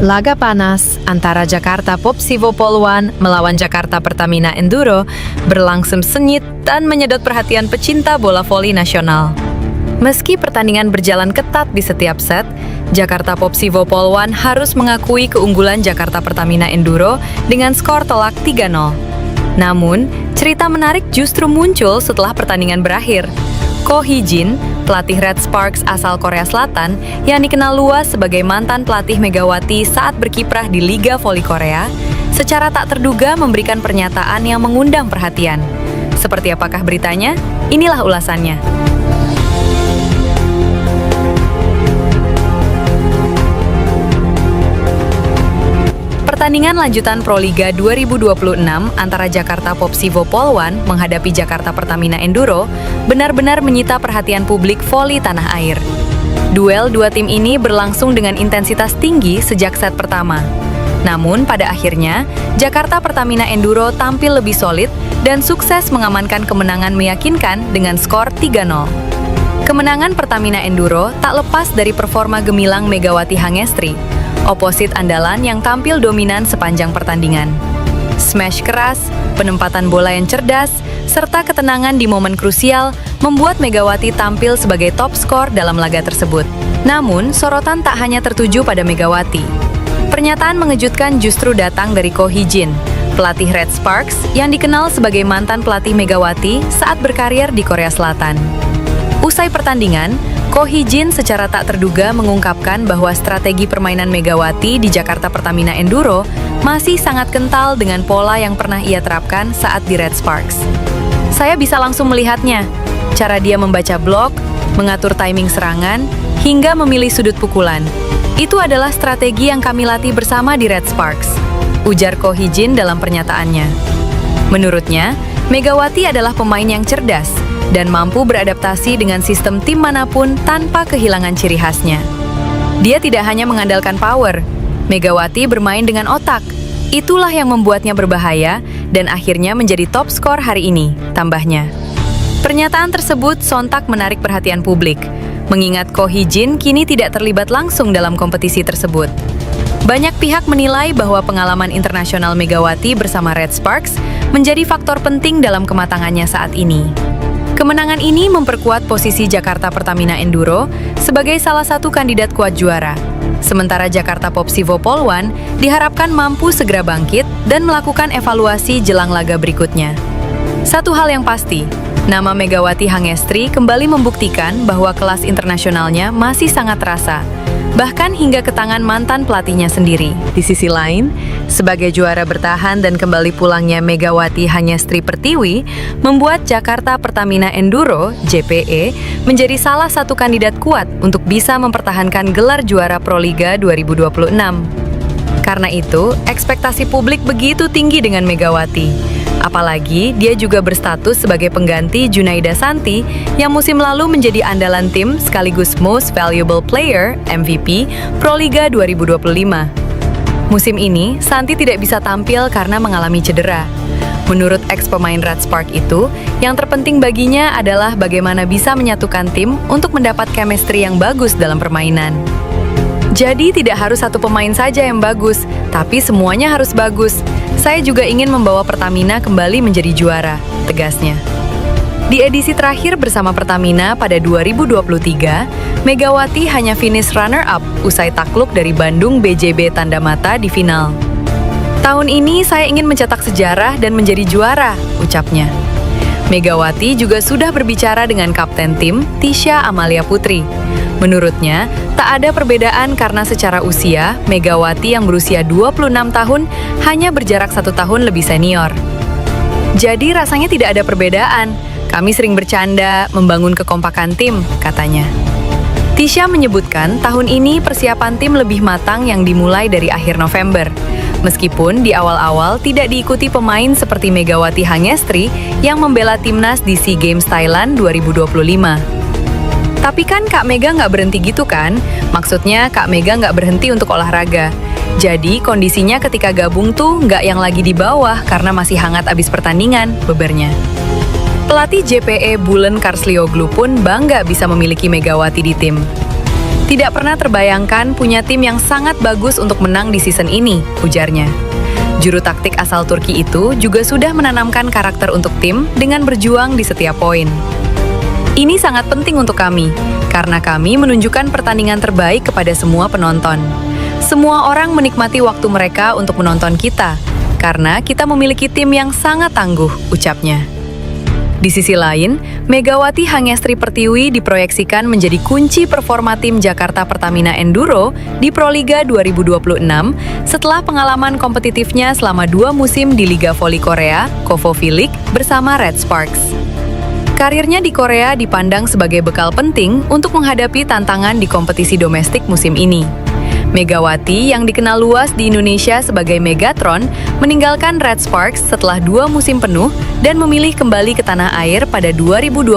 Laga panas antara Jakarta Popsivo Poluan melawan Jakarta Pertamina Enduro berlangsung sengit dan menyedot perhatian pecinta bola voli nasional. Meski pertandingan berjalan ketat di setiap set, Jakarta Popsivo Poluan harus mengakui keunggulan Jakarta Pertamina Enduro dengan skor telak 3-0. Namun, cerita menarik justru muncul setelah pertandingan berakhir. Ko Hee-jin, pelatih Red Sparks asal Korea Selatan yang dikenal luas sebagai mantan pelatih Megawati saat berkiprah di Liga Voli Korea, secara tak terduga memberikan pernyataan yang mengundang perhatian. Seperti apakah beritanya? Inilah ulasannya. Pertandingan lanjutan Proliga 2026 antara Jakarta Popsivo Poluan menghadapi Jakarta Pertamina Enduro benar-benar menyita perhatian publik voli tanah air. Duel dua tim ini berlangsung dengan intensitas tinggi sejak set pertama. Namun pada akhirnya, Jakarta Pertamina Enduro tampil lebih solid dan sukses mengamankan kemenangan meyakinkan dengan skor 3-0. Kemenangan Pertamina Enduro tak lepas dari performa gemilang Megawati Hangestri, oposit andalan yang tampil dominan sepanjang pertandingan. Smash keras, penempatan bola yang cerdas, serta ketenangan di momen krusial membuat Megawati tampil sebagai top skor dalam laga tersebut. Namun, sorotan tak hanya tertuju pada Megawati. Pernyataan mengejutkan justru datang dari Ko Hee-jin, pelatih Red Sparks yang dikenal sebagai mantan pelatih Megawati saat berkarir di Korea Selatan. Usai pertandingan, Ko Hee-jin secara tak terduga mengungkapkan bahwa strategi permainan Megawati di Jakarta Pertamina Enduro masih sangat kental dengan pola yang pernah ia terapkan saat di Red Sparks. Saya bisa langsung melihatnya, cara dia membaca blok, mengatur timing serangan, hingga memilih sudut pukulan. Itu adalah strategi yang kami latih bersama di Red Sparks, ujar Ko Hee-jin dalam pernyataannya. Menurutnya, Megawati adalah pemain yang cerdas dan mampu beradaptasi dengan sistem tim manapun tanpa kehilangan ciri khasnya. Dia tidak hanya mengandalkan power, Megawati bermain dengan otak. Itulah yang membuatnya berbahaya dan akhirnya menjadi top skor hari ini, tambahnya. Pernyataan tersebut sontak menarik perhatian publik, mengingat Ko Hee-jin kini tidak terlibat langsung dalam kompetisi tersebut. Banyak pihak menilai bahwa pengalaman internasional Megawati bersama Red Sparks menjadi faktor penting dalam kematangannya saat ini. Kemenangan ini memperkuat posisi Jakarta Pertamina Enduro sebagai salah satu kandidat kuat juara. Sementara Jakarta Popsivo Poluan diharapkan mampu segera bangkit dan melakukan evaluasi jelang laga berikutnya. Satu hal yang pasti, nama Megawati Hangestri kembali membuktikan bahwa kelas internasionalnya masih sangat terasa, bahkan hingga ke tangan mantan pelatihnya sendiri. Di sisi lain, sebagai juara bertahan dan kembali pulangnya Megawati Hangestri Pertiwi membuat Jakarta Pertamina Enduro (JPE) menjadi salah satu kandidat kuat untuk bisa mempertahankan gelar juara Proliga 2026. Karena itu, ekspektasi publik begitu tinggi dengan Megawati. Apalagi dia juga berstatus sebagai pengganti Junaida Santi yang musim lalu menjadi andalan tim sekaligus Most Valuable Player (MVP) Proliga 2025. Musim ini, Santi tidak bisa tampil karena mengalami cedera. Menurut ex-pemain Red Sparks itu, yang terpenting baginya adalah bagaimana bisa menyatukan tim untuk mendapat chemistry yang bagus dalam permainan. Jadi tidak harus satu pemain saja yang bagus, tapi semuanya harus bagus. Saya juga ingin membawa Pertamina kembali menjadi juara, tegasnya. Di edisi terakhir bersama Pertamina pada 2023, Megawati hanya finish runner-up usai takluk dari Bandung BJB Tanda Mata di final. Tahun ini saya ingin mencetak sejarah dan menjadi juara, ucapnya. Megawati juga sudah berbicara dengan kapten tim, Tisha Amalia Putri. Menurutnya, tak ada perbedaan karena secara usia, Megawati yang berusia 26 tahun hanya berjarak 1 tahun lebih senior. Jadi rasanya tidak ada perbedaan. Kami sering bercanda, membangun kekompakan tim, katanya. Tisha menyebutkan tahun ini persiapan tim lebih matang yang dimulai dari akhir November. Meskipun di awal-awal tidak diikuti pemain seperti Megawati Hangestri yang membela timnas di SEA Games Thailand 2025. Tapi kan Kak Mega nggak berhenti gitu kan? Maksudnya Kak Mega nggak berhenti untuk olahraga. Jadi kondisinya ketika gabung tuh nggak yang lagi di bawah karena masih hangat abis pertandingan, bebernya. Pelatih JPE Bulen Karslioglu pun bangga bisa memiliki Megawati di tim. Tidak pernah terbayangkan punya tim yang sangat bagus untuk menang di season ini, ujarnya. Juru taktik asal Turki itu juga sudah menanamkan karakter untuk tim dengan berjuang di setiap poin. Ini sangat penting untuk kami, karena kami menunjukkan pertandingan terbaik kepada semua penonton. Semua orang menikmati waktu mereka untuk menonton kita, karena kita memiliki tim yang sangat tangguh, ucapnya. Di sisi lain, Megawati Hangestri Pertiwi diproyeksikan menjadi kunci performa tim Jakarta Pertamina Enduro di Proliga 2026 setelah pengalaman kompetitifnya selama 2 musim di Liga Voli Korea, KOFO V-League, bersama Red Sparks. Karirnya di Korea dipandang sebagai bekal penting untuk menghadapi tantangan di kompetisi domestik musim ini. Megawati yang dikenal luas di Indonesia sebagai Megatron meninggalkan Red Sparks setelah 2 musim penuh dan memilih kembali ke tanah air pada 2025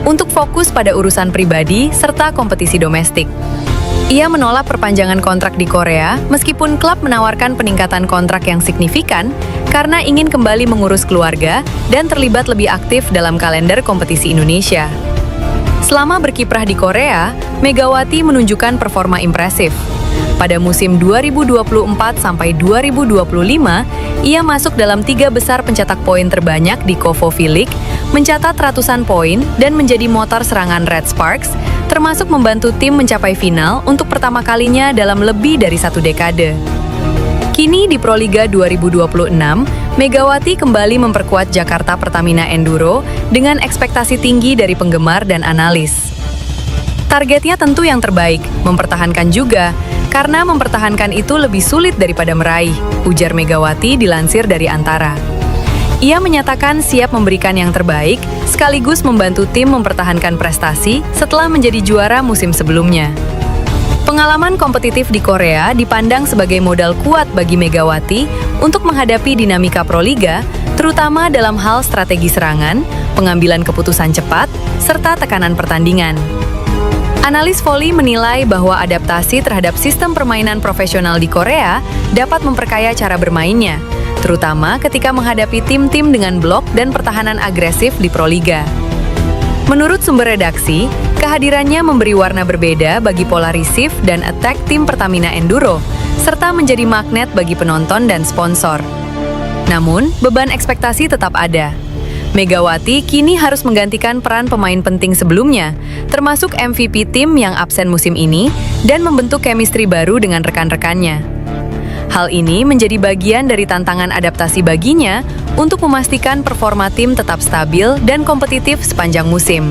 untuk fokus pada urusan pribadi serta kompetisi domestik. Ia menolak perpanjangan kontrak di Korea meskipun klub menawarkan peningkatan kontrak yang signifikan karena ingin kembali mengurus keluarga dan terlibat lebih aktif dalam kalender kompetisi Indonesia. Selama berkiprah di Korea, Megawati menunjukkan performa impresif. Pada musim 2024 sampai 2025, ia masuk dalam 3 besar pencetak poin terbanyak di KOFO V-League, mencatat ratusan poin dan menjadi motor serangan Red Sparks, termasuk membantu tim mencapai final untuk pertama kalinya dalam lebih dari 1 dekade. Kini di Proliga 2026, Megawati kembali memperkuat Jakarta Pertamina Enduro dengan ekspektasi tinggi dari penggemar dan analis. Targetnya tentu yang terbaik, mempertahankan juga, karena mempertahankan itu lebih sulit daripada meraih, ujar Megawati dilansir dari Antara. Ia menyatakan siap memberikan yang terbaik, sekaligus membantu tim mempertahankan prestasi setelah menjadi juara musim sebelumnya. Pengalaman kompetitif di Korea dipandang sebagai modal kuat bagi Megawati untuk menghadapi dinamika Proliga, terutama dalam hal strategi serangan, pengambilan keputusan cepat, serta tekanan pertandingan. Analis voli menilai bahwa adaptasi terhadap sistem permainan profesional di Korea dapat memperkaya cara bermainnya, terutama ketika menghadapi tim-tim dengan blok dan pertahanan agresif di Proliga. Menurut sumber redaksi, kehadirannya memberi warna berbeda bagi pola receive dan attack tim Pertamina Enduro, serta menjadi magnet bagi penonton dan sponsor. Namun, beban ekspektasi tetap ada. Megawati kini harus menggantikan peran pemain penting sebelumnya, termasuk MVP tim yang absen musim ini, dan membentuk chemistry baru dengan rekan-rekannya. Hal ini menjadi bagian dari tantangan adaptasi baginya untuk memastikan performa tim tetap stabil dan kompetitif sepanjang musim.